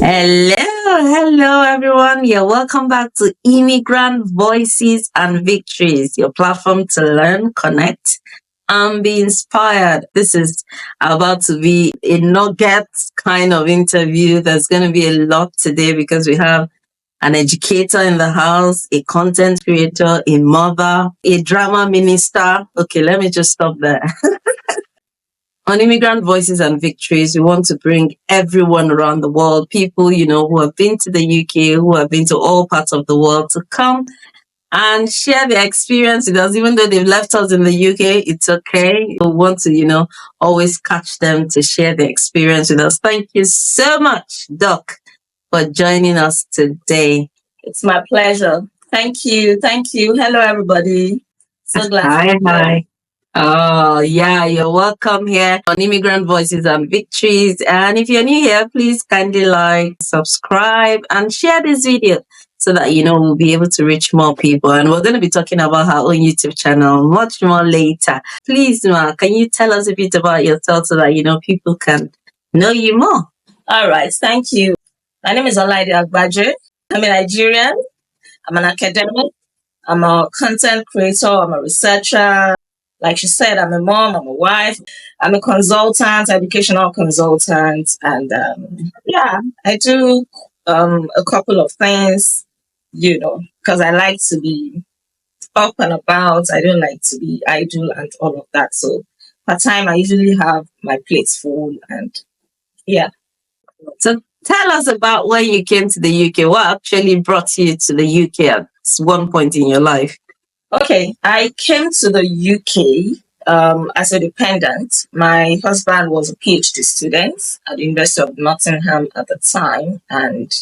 Hello, everyone. You're welcome back to Immigrant Voices and Victories, your platform to learn, connect, and be inspired. This is about to be a nugget kind of interview. There's going to be a lot today because we have an educator in the house, a content creator, a mother, a drama minister. Okay, let me just stop there. On Immigrant Voices and Victories, we want to bring everyone around the world, people, who have been to the UK, who have been to all parts of the world, to come and share their experience with us. Even though they've left us in the UK, it's okay. We want to, always catch them to share their experience with us. Thank you so much, Doc, for joining us today. It's my pleasure. Thank you. Thank you. Hello, everybody. So glad. Hi. Oh, yeah, you're welcome here on Immigrant Voices and Victories. And if you're new here, please kindly like, subscribe, and share this video so that, we'll be able to reach more people. And we're going to be talking about our own YouTube channel much more later. Please, Ma, can you tell us a bit about yourself so that, people can know you more? All right. Thank you. My name is Olaide Agbaje. I'm a Nigerian. I'm an academic. I'm a content creator. I'm a researcher. Like she said, I'm a mom, I'm a wife, I'm a consultant, educational consultant, and I do a couple of things, because I like to be up and about. I don't like to be idle and all of that. So part time, I usually have my plates full, and yeah. So tell us about when you came to the UK. What actually brought you to the UK at one point in your life? Okay, I came to the UK as a dependent. My husband was a PhD student at the University of Nottingham at the time, and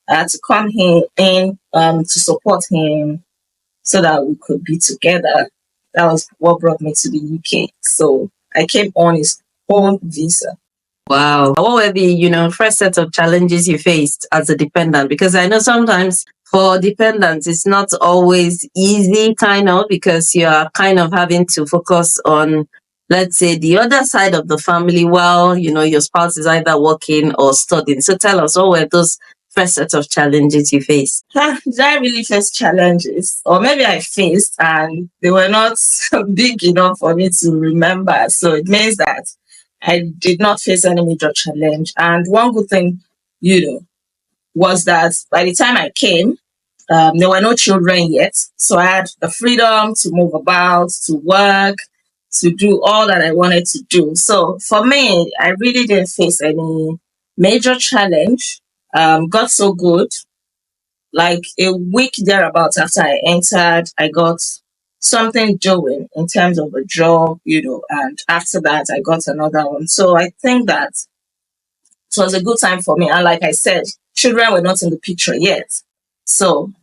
I had to come here in to support him so that we could be together. That was what brought me to the UK. So I came on his own visa. Wow. What were the, first set of challenges you faced as a dependent? Because I know sometimes for dependents, it's not always easy, because you are kind of having to focus on, let's say, the other side of the family while, your spouse is either working or studying. So tell us, what were those first set of challenges you faced? Did I really face challenges? Or maybe I faced and they were not big enough for me to remember. So it means that I did not face any major challenge. And one good thing, was that by the time I came, there were no children yet. So I had the freedom to move about, to work, to do all that I wanted to do. So for me, I really didn't face any major challenge. Got so good. Like a week thereabouts after I entered, I got something doing in terms of a job, and after that, I got another one. So I think that it was a good time for me. And like I said, children were not in the picture yet. So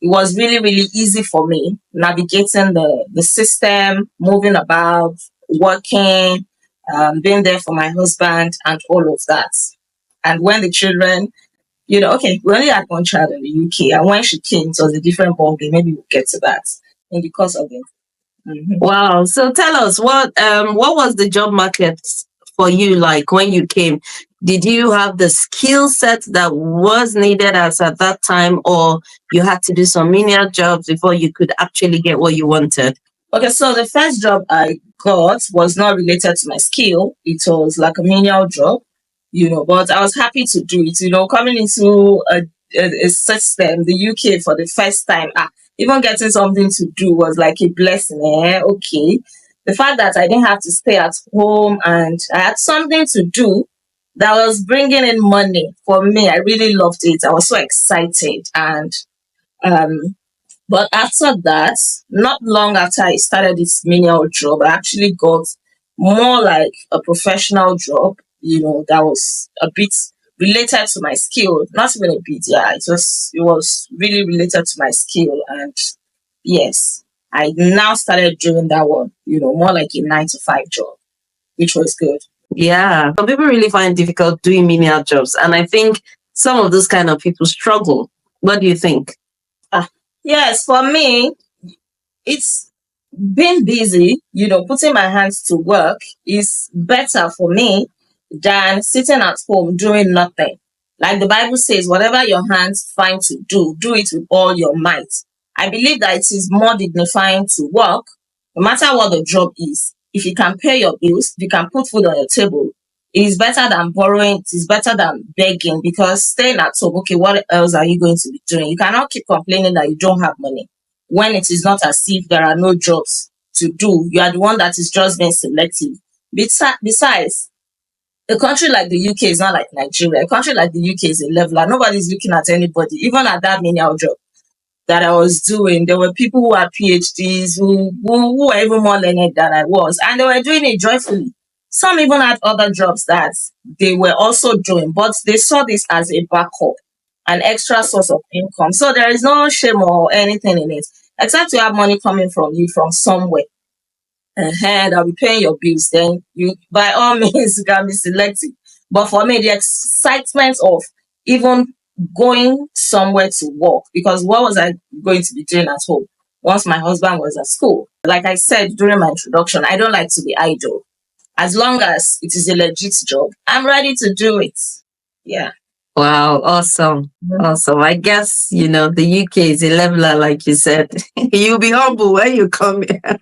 it was really, really easy for me navigating the system, moving about, working, being there for my husband and all of that. And when the children, okay, we only had one child in the UK, and when she came, it was a different ballgame. Maybe we'll get to that in the course of it. Mm-hmm. Wow. So tell us, what was the job market for you like when you came? Did you have the skill set that was needed as at that time, or you had to do some menial jobs before you could actually get what you wanted? Okay, so the first job I got was not related to my skill. It was like a menial job, but I was happy to do it. Coming into a system, the UK for the first time, even getting something to do was like a blessing. Okay. The fact that I didn't have to stay at home and I had something to do that was bringing in money for me, I really loved it. I was so excited. And but after that, not long after I started this menial job, I actually got more like a professional job, that was a bit related to my skill. Not even a bit, yeah. It was really related to my skill. And yes, I now started doing that one, more like a 9 to 5 job, which was good. Yeah, some people really find it difficult doing menial jobs, and I think some of those kind of people struggle. What do you think? Yes, for me, it's being busy, putting my hands to work is better for me than sitting at home doing nothing. Like the Bible says, whatever your hands find to do, do it with all your might. I believe that it is more dignifying to work, no matter what the job is. If you can pay your bills, if you can put food on your table, it is better than borrowing, it is better than begging, because staying at home, okay, what else are you going to be doing? You cannot keep complaining that you don't have money when it is not as if there are no jobs to do. You are the one that is just being selective. Besides, a country like the UK is not like Nigeria. A country like the UK is a leveler. Nobody's looking at anybody. Even at that menial job that I was doing, there were people who had PhDs who were even more learned than I was, and they were doing it joyfully. Some even had other jobs that they were also doing, but they saw this as a backup, an extra source of income. So there is no shame or anything in it, except you have money coming from you from somewhere. And I'll be paying your bills, then you by all means you can be selective. But for me, the excitement of even going somewhere to work, because what was I going to be doing at home once my husband was at school? Like I said during my introduction, I don't like to be idle. As long as it is a legit job, I'm ready to do it. Yeah. Wow, awesome. Awesome. I guess, the UK is a leveler, like you said. You'll be humble when you come here.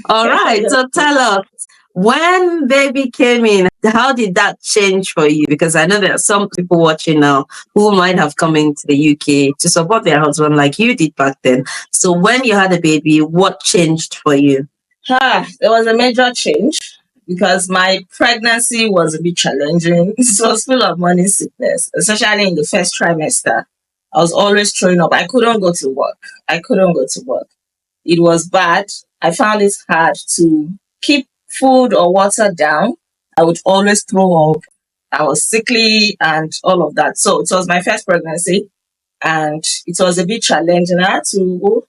All right. So tell us, when baby came in, how did that change for you? Because I know there are some people watching now who might have come into the UK to support their husband like you did back then. So when you had a baby, what changed for you? There was a major change because my pregnancy was a bit challenging. It was full of morning sickness, especially in the first trimester. I was always throwing up. I couldn't go to work. It was bad. I found it hard to keep food or water down. I would always throw up. I was sickly and all of that. So it was my first pregnancy and it was a bit challenging. I had to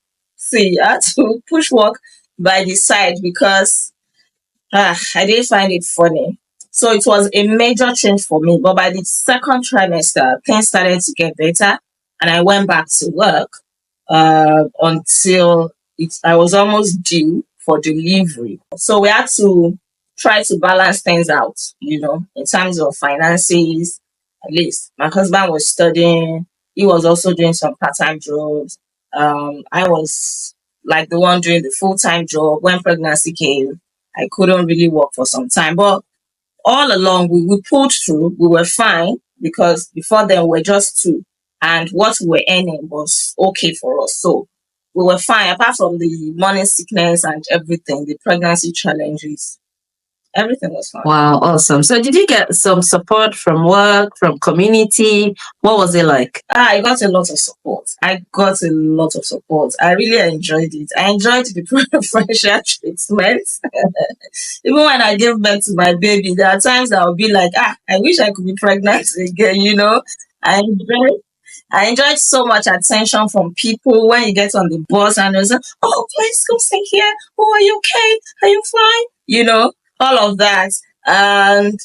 push work by the side because I didn't find it funny. So it was a major change for me. But by the second trimester, things started to get better and I went back to work until I was almost due for delivery. So we had to try to balance things out, in terms of finances. At least my husband was studying, he was also doing some part-time jobs. I was like the one doing the full-time job. When pregnancy came, I couldn't really work for some time. But all along, we pulled through. We were fine because before then, we were just two. And what we were earning was okay for us. So we were fine. Apart from the morning sickness and everything, the pregnancy challenges, everything was fine. Wow, awesome. So did you get some support from work, from community? What was it like? I got a lot of support. I really enjoyed it. I enjoyed the preferential treatment. Even when I gave birth to my baby, there are times I'll be like, I wish I could be pregnant again. I enjoyed I enjoyed so much attention from people when you get on the bus and they say, "Oh, please come stay here. Oh, are you okay? Are you fine?" All of that. And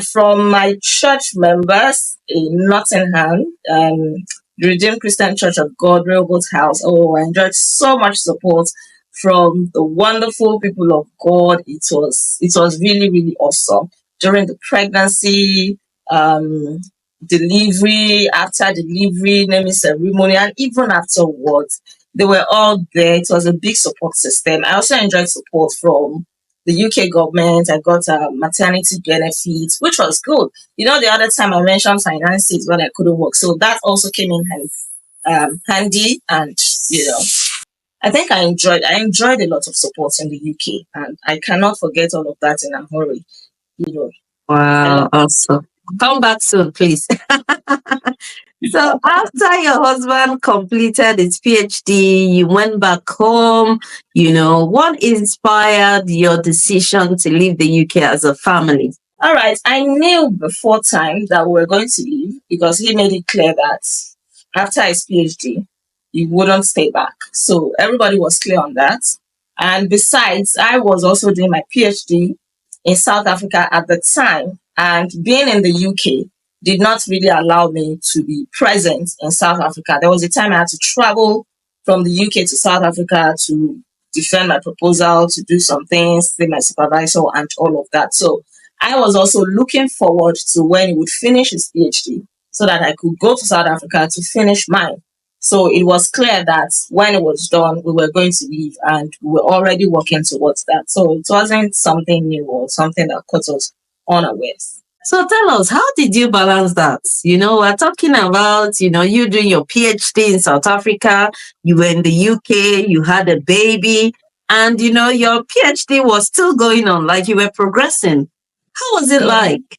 from my church members in Nottingham, the Redeemed Christian Church of God, Railboat House. Oh, I enjoyed so much support from the wonderful people of God. It was really, really awesome during the pregnancy. Delivery, after delivery, naming ceremony, and even afterwards. They were all there. It was a big support system. I also enjoyed support from the UK government. I got maternity benefits, which was good. The other time I mentioned finances when I couldn't work. So that also came in handy. And, I think I enjoyed a lot of support in the UK. And I cannot forget all of that in a hurry. Wow, awesome. Come back soon, please. So after your husband completed his PhD, you went back home. What inspired your decision to leave the UK as a family? All right. I knew before time that we were going to leave because he made it clear that after his PhD, he wouldn't stay back. So everybody was clear on that. And besides, I was also doing my PhD in South Africa at the time. And being in the UK did not really allow me to be present in South Africa. There was a time I had to travel from the UK to South Africa to defend my proposal, to do some things, see my supervisor, and all of that. So I was also looking forward to when he would finish his PhD so that I could go to South Africa to finish mine. So it was clear that when it was done, we were going to leave and we were already working towards that. So it wasn't something new or something that caught us unawares. So tell us, how did you balance that? We're talking about, you doing your PhD in South Africa, you were in the UK, you had a baby, and, your PhD was still going on, like you were progressing. How was it Yeah. like?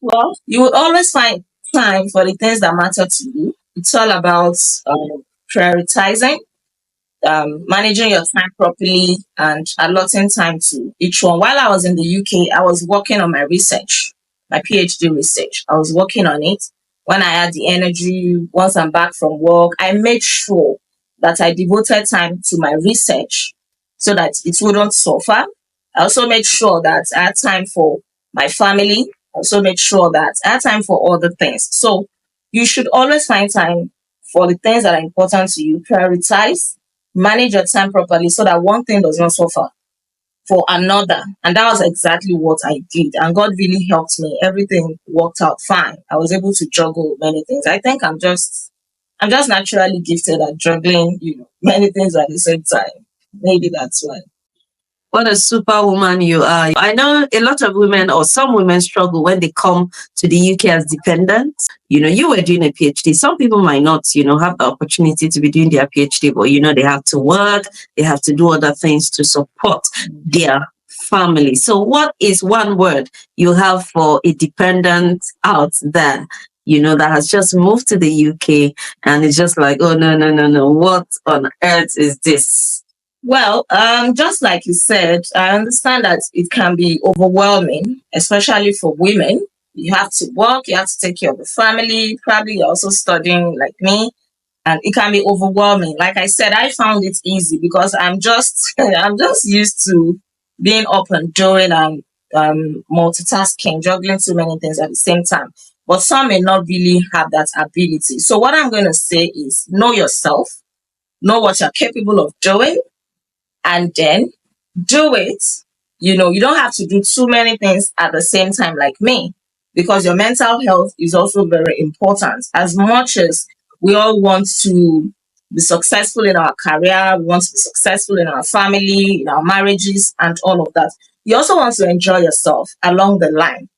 Well, you will always find time for the things that matter to you. It's all about prioritizing, managing your time properly, and allotting time to each one. While I was in the UK, I was working on my research, my PhD research. I was working on it. When I had the energy, once I'm back from work, I made sure that I devoted time to my research so that it wouldn't suffer. I also made sure that I had time for my family. I also made sure that I had time for other things. So you should always find time for the things that are important to you. Prioritize, manage your time properly so that one thing does not suffer for another. And that was exactly what I did. And God really helped me. Everything worked out fine. I was able to juggle many things. I think I'm just naturally gifted at juggling, many things at the same time. Maybe that's why. What a superwoman you are. I know a lot of women or some women struggle when they come to the UK as dependents. You were doing a PhD. Some people might not, have the opportunity to be doing their PhD, but, they have to work, they have to do other things to support their family. So what is one word you have for a dependent out there, that has just moved to the UK and it's just like, oh, no, no, no, no. What on earth is this? Well, just like you said, I understand that it can be overwhelming, especially for women. You have to work, you have to take care of the family, probably you're also studying like me, and it can be overwhelming. Like I said, I found it easy because I'm just I'm just used to being up and doing and multitasking, juggling too many things at the same time. But some may not really have that ability. So what I'm going to say is know yourself, know what you're capable of doing, and then do it. You don't have to do too many things at the same time like me, because your mental health is also very important. As much as we all want to be successful in our career, we want to be successful in our family, in our marriages, and all of that. You also want to enjoy yourself along the line.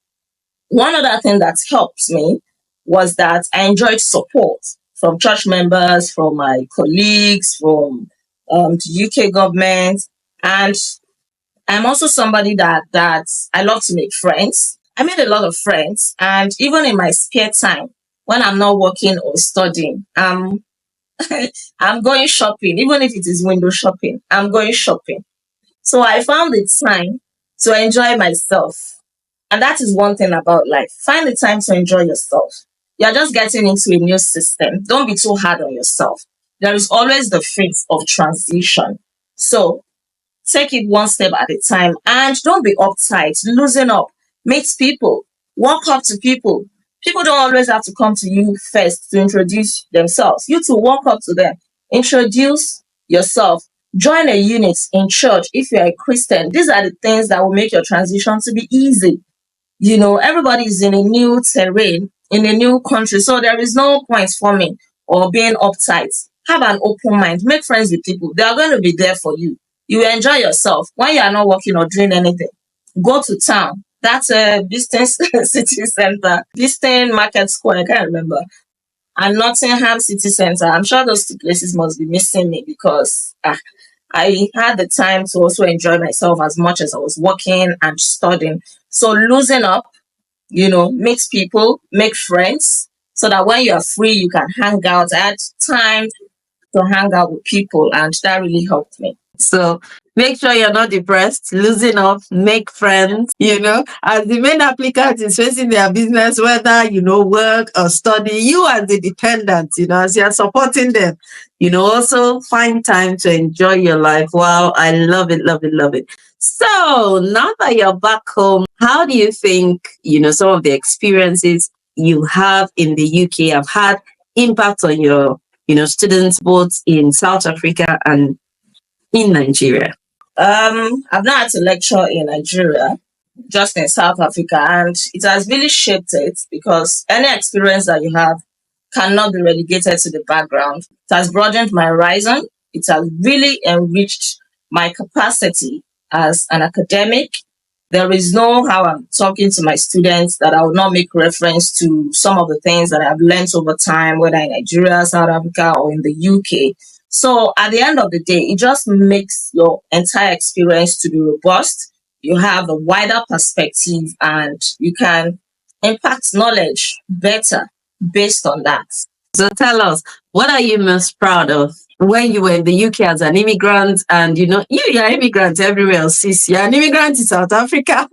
One other thing that helped me was that I enjoyed support from church members, from my colleagues, from the UK government, and I'm also somebody that I love to make friends. I made a lot of friends, and even in my spare time when I'm not working or studying, I'm going shopping. Even if it is window shopping, I'm going shopping. So I found the time to enjoy myself. And that is one thing about life. Find the time to enjoy yourself. You're just getting into a new system. Don't be too hard on yourself. There is always the phase of transition. So take it one step at a time and don't be uptight, loosen up, meet people, walk up to people. People don't always have to come to you first to introduce themselves. You to walk up to them, introduce yourself, join a unit in church if you're a Christian. These are the things that will make your transition to be easy. Everybody is in a new terrain, in a new country. So there is no point forming or being uptight. Have an open mind. Make friends with people. They are going to be there for you. You will enjoy yourself. When you are not working or doing anything, go to town. That's a business city center, Biston Market Square. I can't remember. And Nottingham City Center. I'm sure those two places must be missing me because I had the time to also enjoy myself as much as I was working and studying. So loosen up, meet people, make friends, so that when you are free, you can hang out. I had time to hang out with people, and that really helped me. So make sure you're not depressed, losing up, make friends, as the main applicant is facing their business, whether, work or study, you as the dependent, as you're supporting them, also find time to enjoy your life. Wow, I love it, love it, love it. So now that you're back home, how do you think, some of the experiences you have in the UK have had impact on your, students both in South Africa and in Nigeria? I've not had to lecture in Nigeria, just in South Africa, and it has really shaped it because any experience that you have cannot be relegated to the background. It has broadened my horizon. It has really enriched my capacity as an academic. There is no how I'm talking to my students that I will not make reference to some of the things that I've learned over time, whether in Nigeria, South Africa, or in the UK. So at the end of the day, it just makes your entire experience to be robust. You have a wider perspective and you can impact knowledge better based on that. So tell us, what are you most proud of when you were in the UK as an immigrant? And you're an immigrant everywhere else, sis. You're an immigrant in South Africa.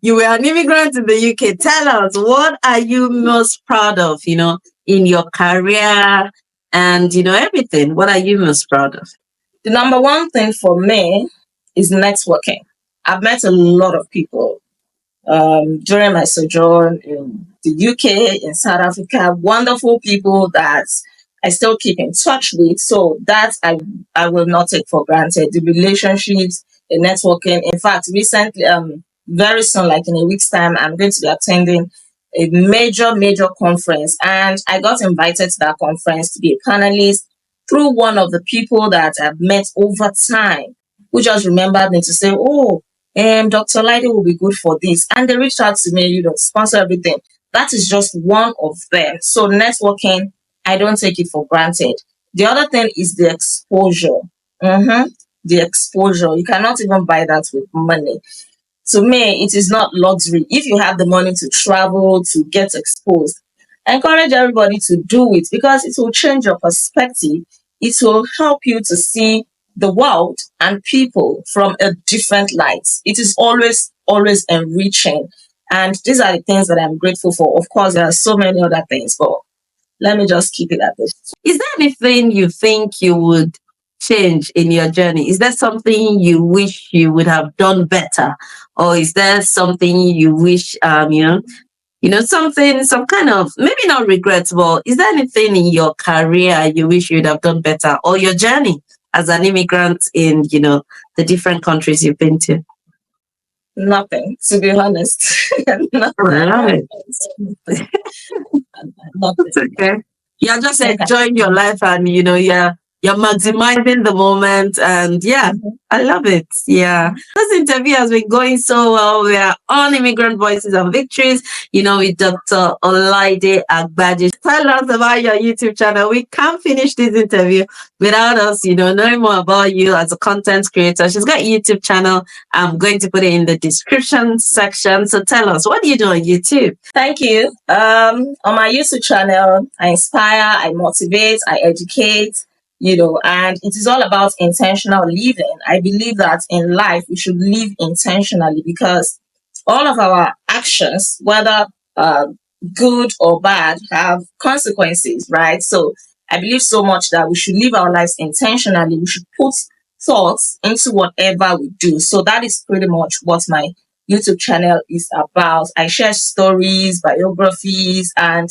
You were an immigrant in the UK. Tell us, what are you most proud of, in your career and, everything? What are you most proud of? The number one thing for me is networking. I've met a lot of people during my sojourn in the UK, in South Africa, wonderful people that I still keep in touch with. So that I will not take for granted. The relationships, the networking. In fact, recently, very soon, like in a week's time, I'm going to be attending a major conference, and I got invited to that conference to be a panelist through one of the people that I've met over time, who just remembered me to say, "Oh, Dr. Olaide will be good for this." And they reached out to me, to sponsor everything. That is just one of them. So networking, I don't take it for granted. The other thing is the exposure. The exposure. You cannot even buy that with money. To me, it is not luxury. If you have the money to travel, to get exposed, I encourage everybody to do it because it will change your perspective. It will help you to see the world and people from a different light. It is always enriching. And these are the things that I'm grateful for. Of course, there are so many other things, but let me just keep it at this. Is there anything you think you would change in your journey? Is there something you wish you would have done better? Or is there something you wish, something, some kind of, maybe not regrets, but is there anything in your career you wish you'd have done better, or your journey as an immigrant in, the different countries you've been to? Nothing, to be honest. Nothing. I love it. Nothing. It's okay. You're just enjoying your life, and you're maximizing the moment, and I love it. Yeah. This interview has been going so well. We are on Immigrant Voices and Victories, with Dr. Olaide Agbaje. Tell us about your YouTube channel. We can't finish this interview without us, knowing more about you as a content creator. She's got a YouTube channel. I'm going to put it in the description section. So tell us, what do you do on YouTube? Thank you. On my YouTube channel, I inspire, I motivate, I educate, and it is all about intentional living. I believe that in life, we should live intentionally because all of our actions, whether good or bad, have consequences, right? So I believe so much that we should live our lives intentionally. We should put thoughts into whatever we do. So that is pretty much what my YouTube channel is about. I share stories, biographies, and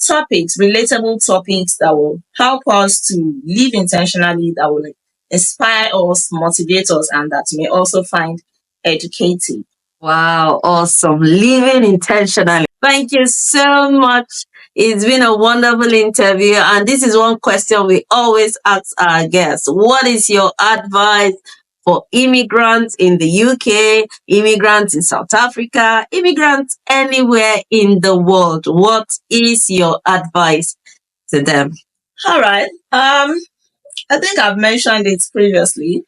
topics, relatable topics that will help us to live intentionally, that will inspire us, motivate us, and that you may also find educative. Wow, awesome. Living intentionally. Thank you so much. It's been a wonderful interview. And this is one question we always ask our guests. What is your advice for immigrants in the UK, immigrants in South Africa, immigrants anywhere in the world? What is your advice to them? All right. I think I've mentioned it previously.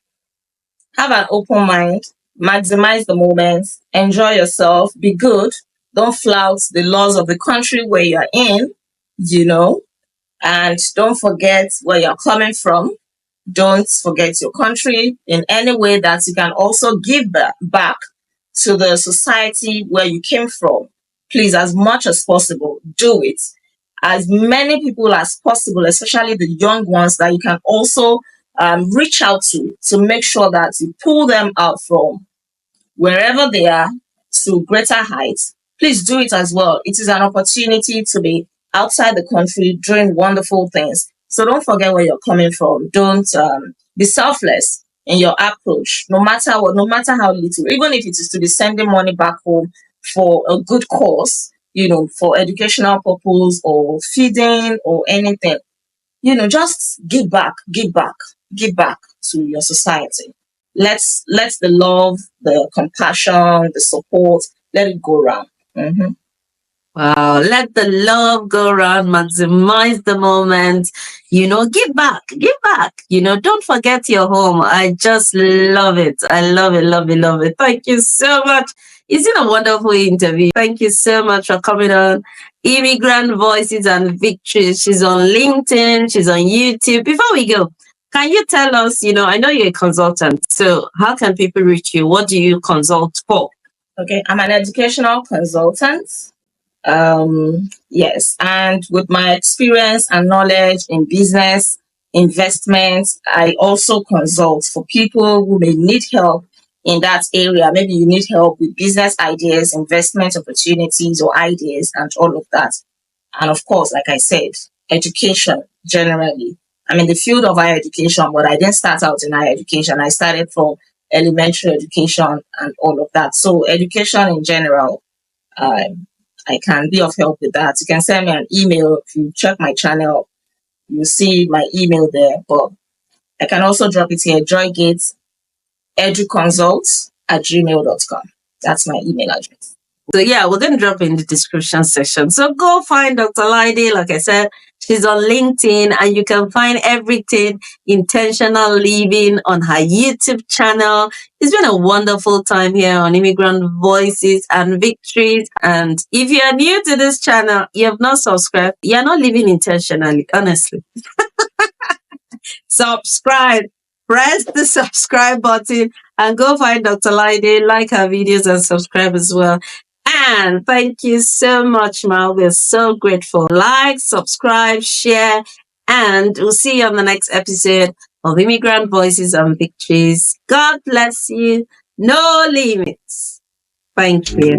Have an open mind, maximize the moment, enjoy yourself, be good, don't flout the laws of the country where you're in, and don't forget where you're coming from. Don't forget your country in any way that you can also give back to the society where you came from. Please, as much as possible, do it. As many people as possible, especially the young ones that you can also reach out to make sure that you pull them out from wherever they are to greater heights. Please do it as well. It is an opportunity to be outside the country doing wonderful things. So don't forget where you're coming from. Don't Be selfless in your approach, no matter what, no matter how little, even if it is to be sending money back home for a good cause, for educational purpose or feeding or anything. Just give back, give back to your society. Let the love, the compassion, the support, let it go around. Wow, let the love go around, maximize the moment, give back, give back, don't forget your home. I just love it. I love it, love it, love it. Thank you so much. It's been a wonderful interview. Thank you so much for coming on Immigrant Voices and Victories. She's on LinkedIn, she's on YouTube. Before we go, can you tell us, I know you're a consultant, so how can people reach you? What do you consult for? Okay, I'm an educational consultant. Yes, and with my experience and knowledge in business, investments, I also consult for people who may need help in that area. Maybe you need help with business ideas, investment opportunities, or ideas, and all of that. And of course, like I said, education generally. I'm in the field of higher education, but I didn't start out in higher education. I started from elementary education and all of that. So education in general, I can be of help with that. You can send me an email. If you check my channel, you see my email there. But I can also drop it here, joygateeduconsult@gmail.com. That's my email address. So yeah, we're going to drop in the description section. So go find Dr. Olaide. Like I said, she's on LinkedIn, and you can find everything intentional living on her YouTube channel. It's been a wonderful time here on Immigrant Voices and Victories. And if you are new to this channel, you have not subscribed, you're not living intentionally, honestly. Subscribe, press the subscribe button, and go find Dr. Olaide, like her videos and subscribe as well. And thank you so much, Ma. We're so grateful. Like, subscribe, share, and we'll see you on the next episode of Immigrant Voices and Victories. God bless you. No limits. Thank you.